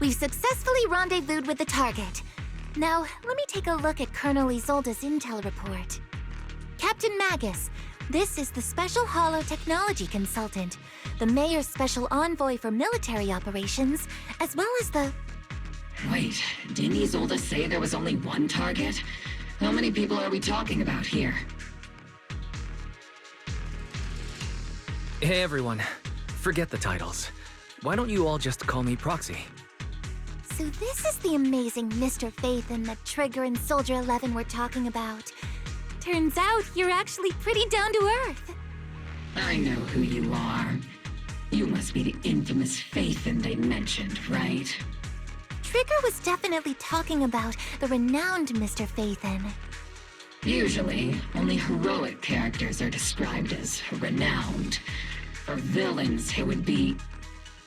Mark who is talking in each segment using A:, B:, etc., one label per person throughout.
A: We've successfully rendezvoused with the target. Now, let me take a look at Colonel Isolde's intel report. Captain Magus, this is the Special Holo Technology Consultant, the Mayor's Special Envoy for Military Operations, as well as the...
B: Wait, didn't Isolde say there was only one target? How many people are we talking about here?
C: Hey everyone, forget the titles. Why don't you all just call me Proxy?
A: So this is the amazing Mr. Phaethon that Trigger and Soldier 11 were talking about. Turns out you're actually pretty down to earth.
B: I know who you are. You must be the infamous Phaethon they mentioned, right?
A: Trigger was definitely talking about the renowned Mr. Phaethon.
B: Usually, only heroic characters are described as renowned. For villains, it would be...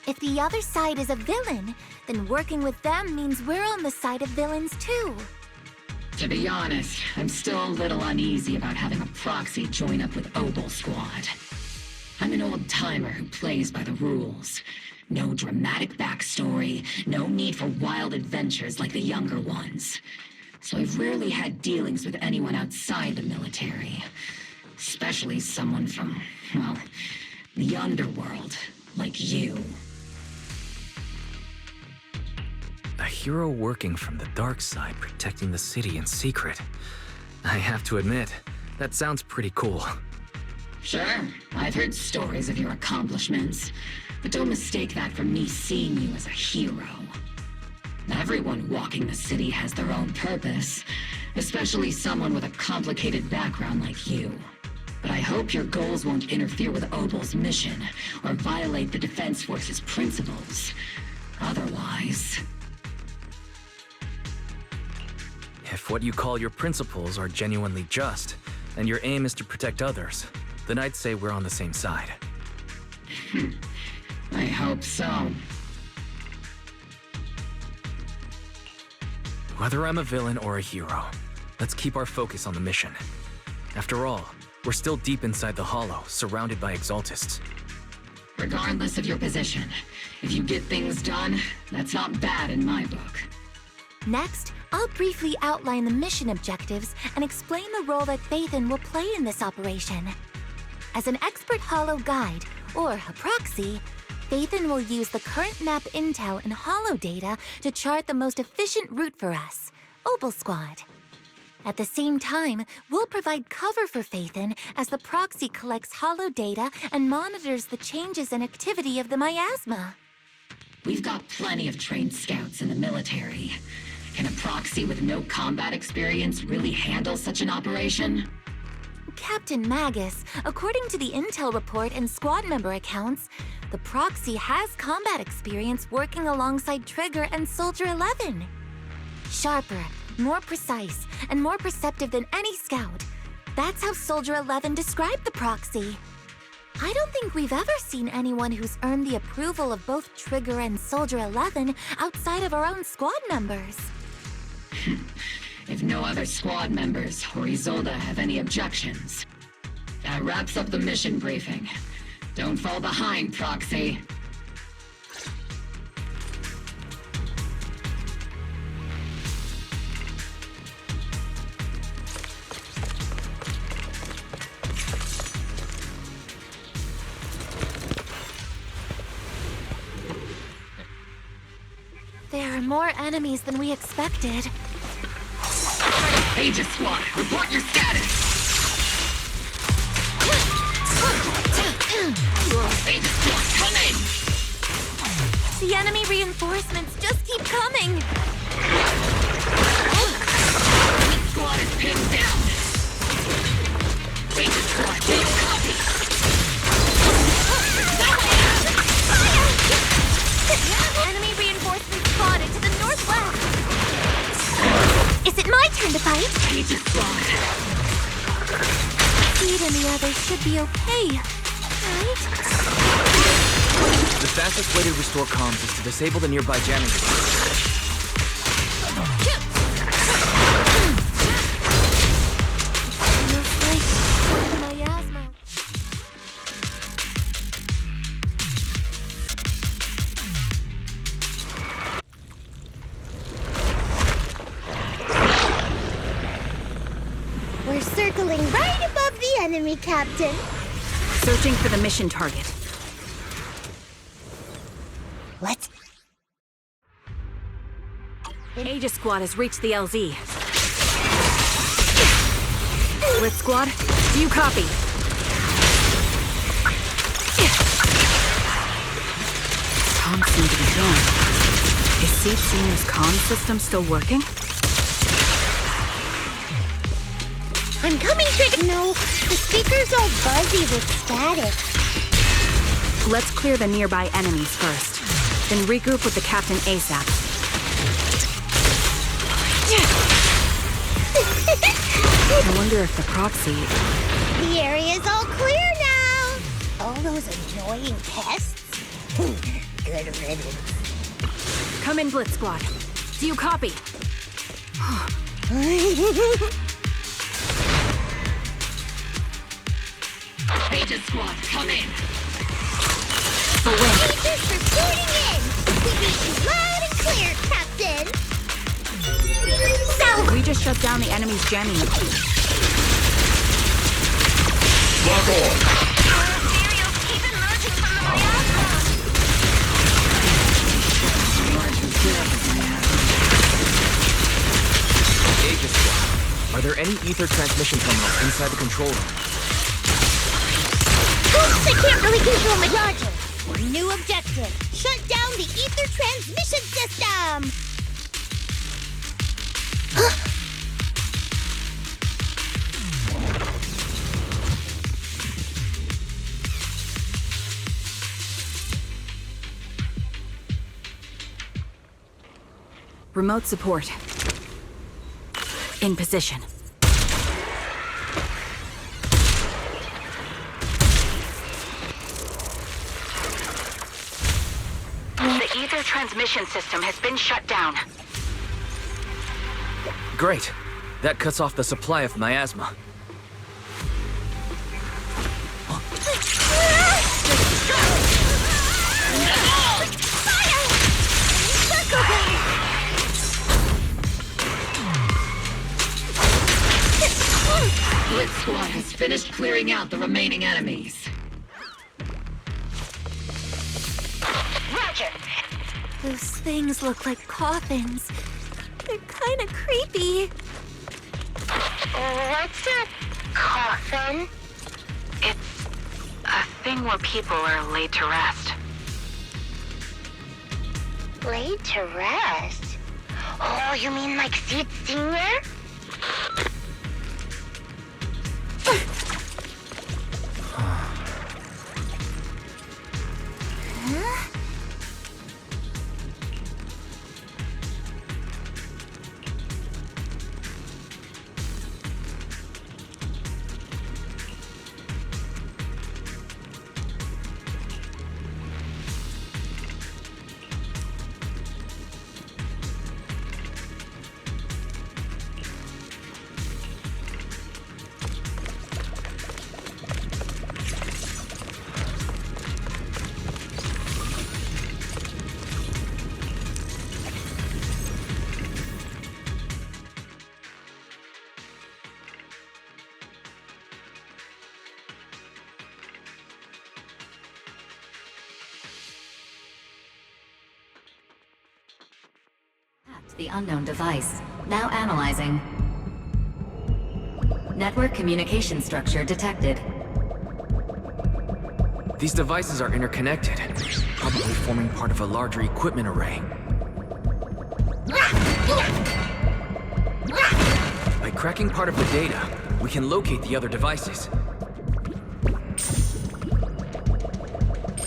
A: If the other side is a villain, then working with them means we're on the side of villains too.
B: To be honest, I'm still a little uneasy about having a proxy join up with Obel Squad. I'm an old-timer who plays by the rules. No dramatic backstory, no need for wild adventures like the younger ones. So I've rarely had dealings with anyone outside the military. Especially someone from, well, the underworld, like you.
C: A hero working from the dark side, protecting the city in secret. I have to admit, that sounds pretty cool.
B: Sure, I've heard stories of your accomplishments, but don't mistake that for me seeing you as a hero. Everyone walking the city has their own purpose, especially someone with a complicated background like you. But I hope your goals won't interfere with Obel's mission, or violate the Defense Force's principles. Otherwise...
C: If what you call your principles are genuinely just, and your aim is to protect others, then I'd say we're on the same side.
B: I hope so.
C: Whether I'm a villain or a hero, let's keep our focus on the mission. After all, we're still deep inside the Hollow, surrounded by Exaltists.
B: Regardless of your position, if you get things done, that's not bad in my book.
A: Next, I'll briefly outline the mission objectives and explain the role that Phaethon will play in this operation. As an expert Holo guide, or a proxy, Phaethon will use the current map intel and Holo data to chart the most efficient route for us, Obel Squad. At the same time, we'll provide cover for Phaethon as the proxy collects Holo data and monitors the changes and activity of the miasma.
B: We've got plenty of trained scouts in the military. Can a proxy with no combat experience really handle such an operation?
A: Captain Magus, according to the intel report and squad member accounts, the proxy has combat experience working alongside Trigger and Soldier 11. Sharper, more precise, and more perceptive than any scout. That's how Soldier 11 described the proxy. I don't think we've ever seen anyone who's earned the approval of both Trigger and Soldier 11 outside of our own squad members.
B: If no other squad members or Isolde have any objections. That wraps up the mission briefing. Don't fall behind, Proxy.
A: There are more enemies than we expected.
B: Aegis Squad, report your status! Aegis Squad, come in!
A: The enemy reinforcements just keep coming!
B: Each squad is pinned down! Aegis Squad, take a copy!
A: Enemy reinforcements spotted to the northwest! Is it my turn to fight?
B: Aegis Squad!
A: Speed and the others should be okay, right?
C: The fastest way to restore comms is to disable the nearby jamming device.
A: Feels like miasma. Captain.
D: Searching for the mission target.
A: Let's...
D: Aegis Squad has reached the LZ. Blitz Squad, do you copy? Comms seem to be jammed. Is Seed Senior's comm system still working?
A: I'm coming, Trigger. No, the speaker's all buzzy with static.
D: Let's clear the nearby enemies first, then regroup with the Captain ASAP. I wonder if the proxy...
A: The area's all clear now. All those annoying pests? Good riddance.
D: Come in, Blitz Squad. Do you copy?
B: Aegis Squad, come in!
A: Agents reporting in! We read you loud and clear, Captain! So...
D: We just shut down the enemy's jamming machine.
B: Lock on!
A: Materials keep emerging from the miasma!
C: Aegis Squad, are there any ether transmission terminals inside the control room?
A: Oops, I can't really control my... Roger! New objective. Shut down the ether transmission system!
D: Remote support. In position. The ether transmission system has been shut down.
C: Great. That cuts off the supply of miasma.
B: Blitz Squad has finished clearing out the remaining enemies.
A: Roger!
E: Those things look like coffins. They're kind of creepy.
A: What's a coffin?
D: It's a thing where people are laid to rest.
A: Laid to rest? Oh, you mean like Seed Senior?
F: The unknown device. Now analyzing. Network communication structure detected.
C: These devices are interconnected, probably forming part of a larger equipment array. By cracking part of the data, we can locate the other devices.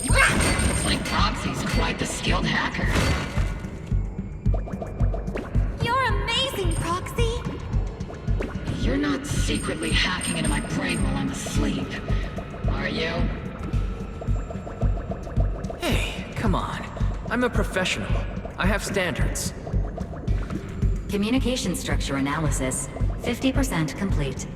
B: Looks like Proxy's quite the skilled hacker.
E: You're amazing, Proxy.
B: You're not secretly hacking into my brain while I'm asleep, are you?
C: Hey, come on. I'm a professional. I have standards.
F: Communication structure analysis. 50% complete.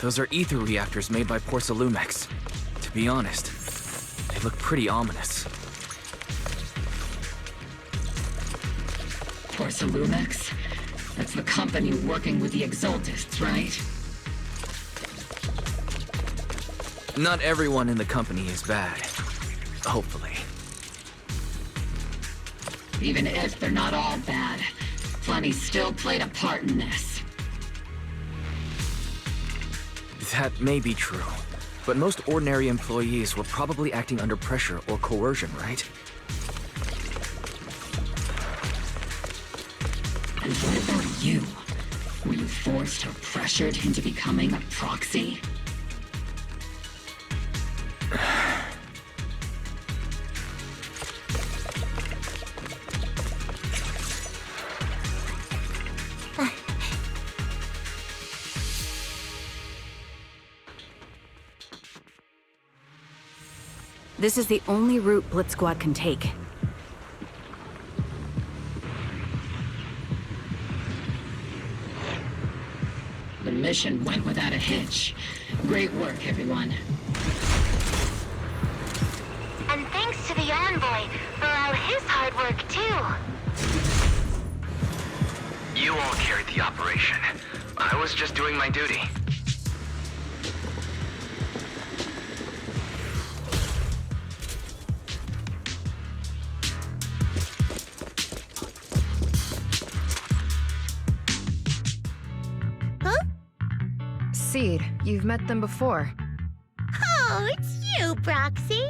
C: Those are ether reactors made by Porcelumex. To be honest, they look pretty ominous.
B: Porcelumex? That's the company working with the Exaltists, right?
C: Not everyone in the company is bad. Hopefully.
B: Even if they're not all bad, plenty still played a part in this.
C: That may be true, but most ordinary employees were probably acting under pressure or coercion, right?
B: And what about you? Were you forced or pressured into becoming a proxy?
D: This is the only route Blitz Squad can take.
B: The mission went without a hitch. Great work, everyone.
A: And thanks to the Envoy for all his hard work, too.
C: You all carried the operation. I was just doing my duty.
G: Seed, you've met them before.
A: Oh, it's you, Proxy.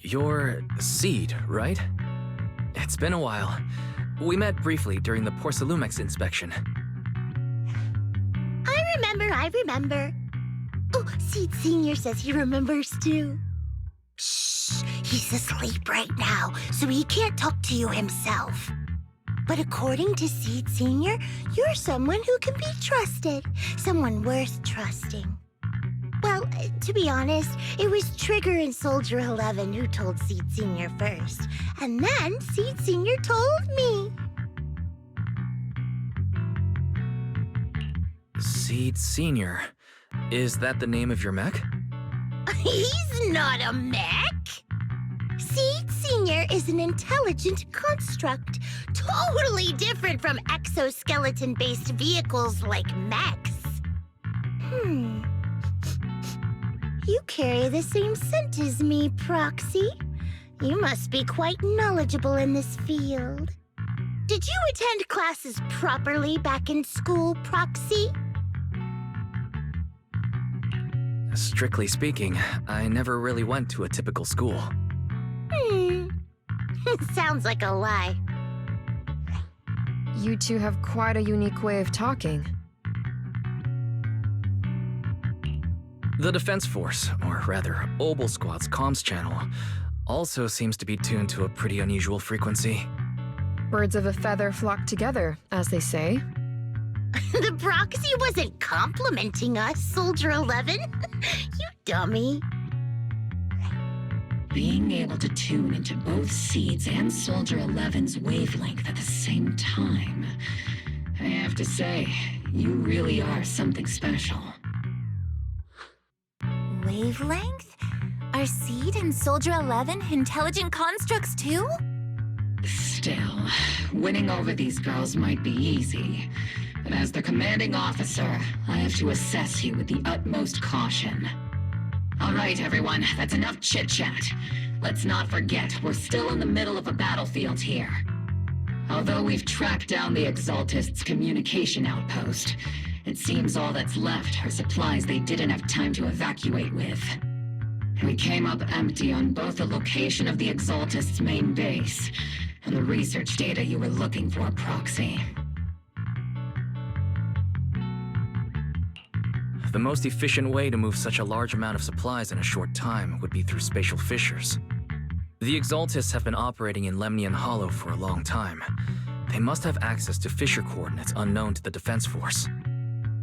C: You're Seed, right? It's been a while. We met briefly during the Porcelumex inspection.
A: I remember. Oh, Seed Senior says he remembers too. Shh, he's asleep right now, so he can't talk to you himself. But according to Seed Senior, you're someone who can be trusted. Someone worth trusting. Well, to be honest, it was Trigger and Soldier 11 who told Seed Senior first. And then Seed Senior told me.
C: Seed Senior. Is that the name of your mech?
A: He's not a mech. Seed Senior is an intelligent construct, totally different from exoskeleton-based vehicles like mechs. You carry the same scent as me, Proxy. You must be quite knowledgeable in this field. Did you attend classes properly back in school, Proxy?
C: Strictly speaking, I never really went to a typical school.
A: Sounds like a lie.
G: You two have quite a unique way of talking.
C: The Defense Force, or rather, Obel Squad's comms channel, also seems to be tuned to a pretty unusual frequency.
G: Birds of a feather flock together, as they say.
A: The Proxy wasn't complimenting us, Soldier 11. You dummy.
B: Being able to tune into both Seed's and Soldier 11's wavelength at the same time. I have to say, you really are something special.
A: Wavelength? Are Seed and Soldier 11 intelligent constructs too?
B: Still, winning over these girls might be easy. But as their commanding officer, I have to assess you with the utmost caution. All right, everyone, that's enough chit-chat. Let's not forget, we're still in the middle of a battlefield here. Although we've tracked down the Exaltists' communication outpost, it seems all that's left are supplies they didn't have time to evacuate with. We came up empty on both the location of the Exaltists' main base and the research data you were looking for, Proxy.
C: The most efficient way to move such a large amount of supplies in a short time would be through spatial fissures. The Exaltists have been operating in Lemnian Hollow for a long time. They must have access to fissure coordinates unknown to the Defense Force.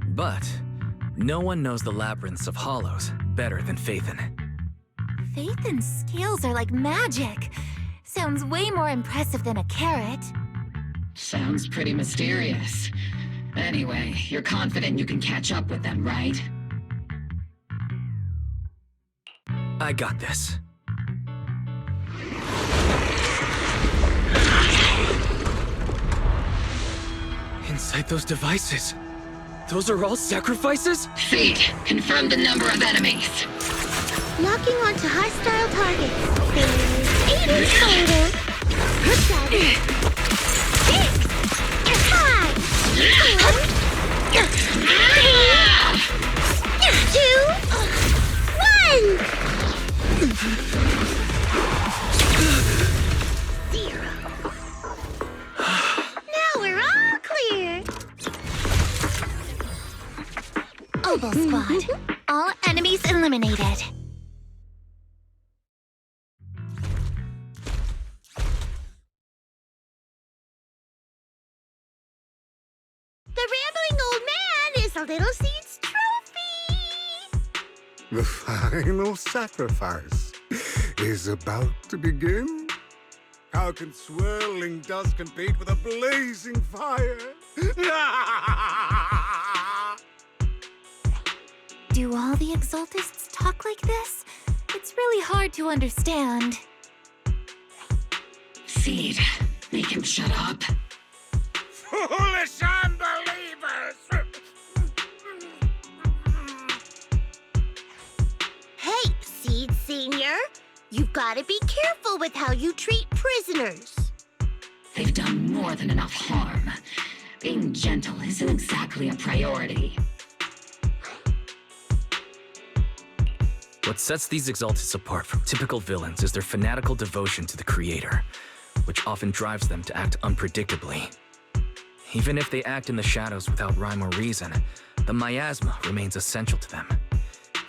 C: But no one knows the labyrinths of hollows better than Phaethon.
A: Phaethon's skills are like magic. Sounds way more impressive than a carrot.
B: Sounds pretty mysterious. Anyway, you're confident you can catch up with them, right?
C: I got this. Inside those devices, those are all sacrifices?
B: Seed, confirm the number of enemies.
E: Locking onto hostile targets. There's 8 in total. 7, 6, 5, 4, 3, 2, 1. 0. Now we're all clear.
A: Obel Squad. All enemies eliminated.
E: The rambling old man is a little seed's trophy.
H: The final sacrifice is about to begin. How can swirling dust compete with a blazing fire?
A: Do all the Exaltists talk like this? It's really hard to understand.
B: Seed, make him shut up.
H: Foolish unbelievers!
E: Hey, Seed Senior. You've got to be careful with how you treat prisoners.
B: They've done more than enough harm. Being gentle isn't exactly a priority.
C: What sets these Exaltists apart from typical villains is their fanatical devotion to the Creator, which often drives them to act unpredictably. Even if they act in the shadows without rhyme or reason, the miasma remains essential to them.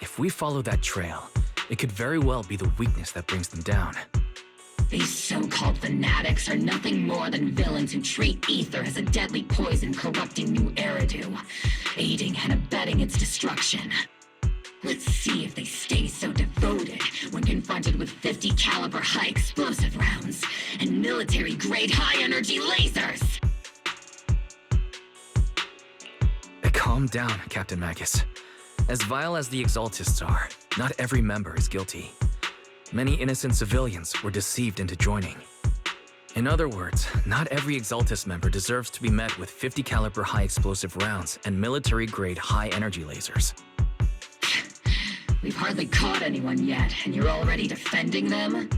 C: If we follow that trail, it could very well be the weakness that brings them down.
B: These so-called fanatics are nothing more than villains who treat ether as a deadly poison corrupting new Eridu, aiding and abetting its destruction. Let's see if they stay so devoted when confronted with 50 caliber high explosive rounds and military-grade high-energy lasers!
C: Calm down, Captain Magus. As vile as the Exaltists are, not every member is guilty. Many innocent civilians were deceived into joining. In other words, not every Exaltist member deserves to be met with 50 caliber high explosive rounds and military-grade high-energy lasers.
B: We've hardly caught anyone yet, and you're already defending them?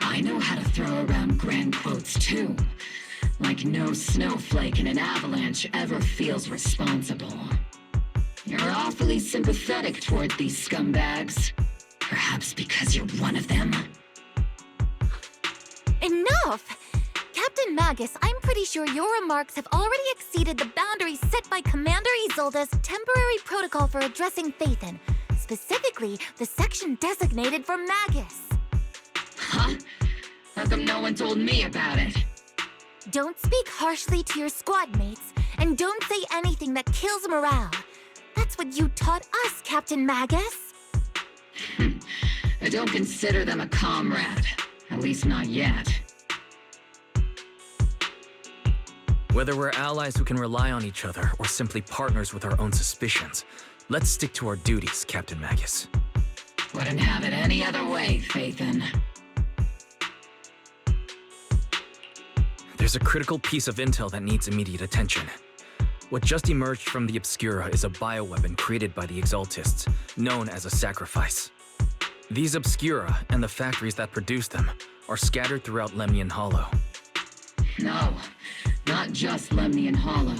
B: I know how to throw around grand quotes too. Like no snowflake in an avalanche ever feels responsible. You're awfully sympathetic toward these scumbags. Perhaps because you're one of them?
A: Enough! Captain Magus, I'm pretty sure your remarks have already exceeded the boundaries set by Commander Isolde's temporary protocol for addressing Phaethon, specifically the section designated for Magus.
B: Huh? How come no one told me about it?
A: Don't speak harshly to your squad mates, and don't say anything that kills morale. That's what you taught us, Captain Magus.
B: I don't consider them a comrade. At least not yet.
C: Whether we're allies who can rely on each other or simply partners with our own suspicions, let's stick to our duties, Captain Magus.
B: Wouldn't have it any other way, Phaethon.
C: There's a critical piece of intel that needs immediate attention. What just emerged from the Obscura is a bioweapon created by the Exaltists, known as a sacrifice. These Obscura, and the factories that produce them, are scattered throughout Lemnian Hollow.
B: No, not just Lemnian Hollow.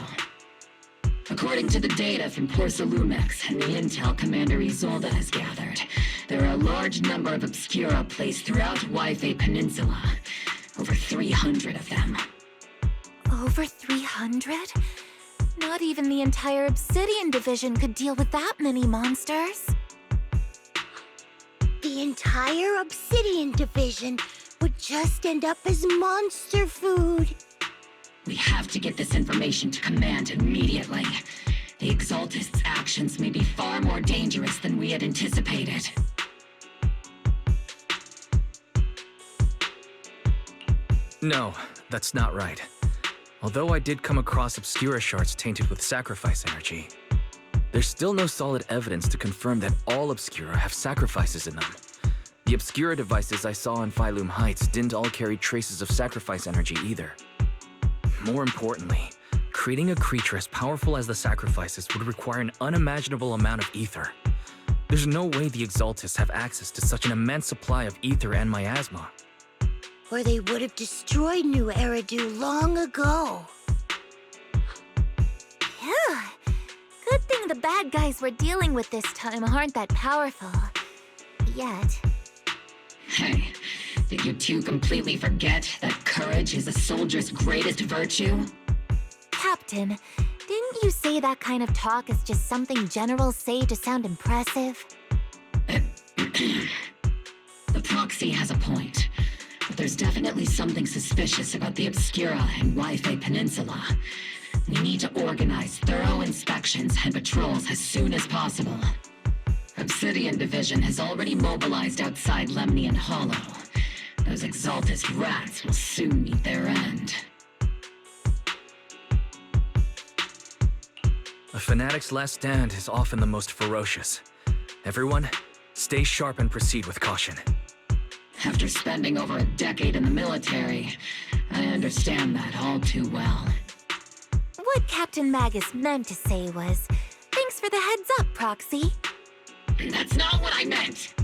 B: According to the data from Porcelumex and the intel Commander Isolde has gathered, there are a large number of Obscura placed throughout Yphae Peninsula. Over 300 of them.
A: Over 300? Not even the entire Obsidian Division could deal with that many monsters.
E: The entire Obsidian Division would just end up as monster food.
B: We have to get this information to Command immediately. The Exaltists' actions may be far more dangerous than we had anticipated.
C: No, that's not right. Although I did come across Obscura shards tainted with sacrifice energy, there's still no solid evidence to confirm that all Obscura have sacrifices in them. The Obscura devices I saw in Phylum Heights didn't all carry traces of sacrifice energy either. More importantly, creating a creature as powerful as the sacrifices would require an unimaginable amount of ether. There's no way the Exaltists have access to such an immense supply of ether and miasma.
E: Or they would have destroyed New Eridu long ago. Yeah. Good thing the bad guys we're dealing with this time aren't that powerful. Yet.
B: Hey, did you two completely forget that courage is a soldier's greatest virtue?
A: Captain, didn't you say that kind of talk is just something generals say to sound impressive?
B: The proxy has a point, but there's definitely something suspicious about the Obscura and Wi-Fi Peninsula. We need to organize thorough inspections and patrols as soon as possible. Obsidian Division has already mobilized outside Lemnian Hollow. Those Exaltist rats will soon meet their end.
C: A fanatic's last stand is often the most ferocious. Everyone, stay sharp and proceed with caution.
B: After spending over a decade in the military, I understand that all too well.
A: What Captain Magus meant to say was, thanks for the heads up, Proxy.
B: That's not what I meant!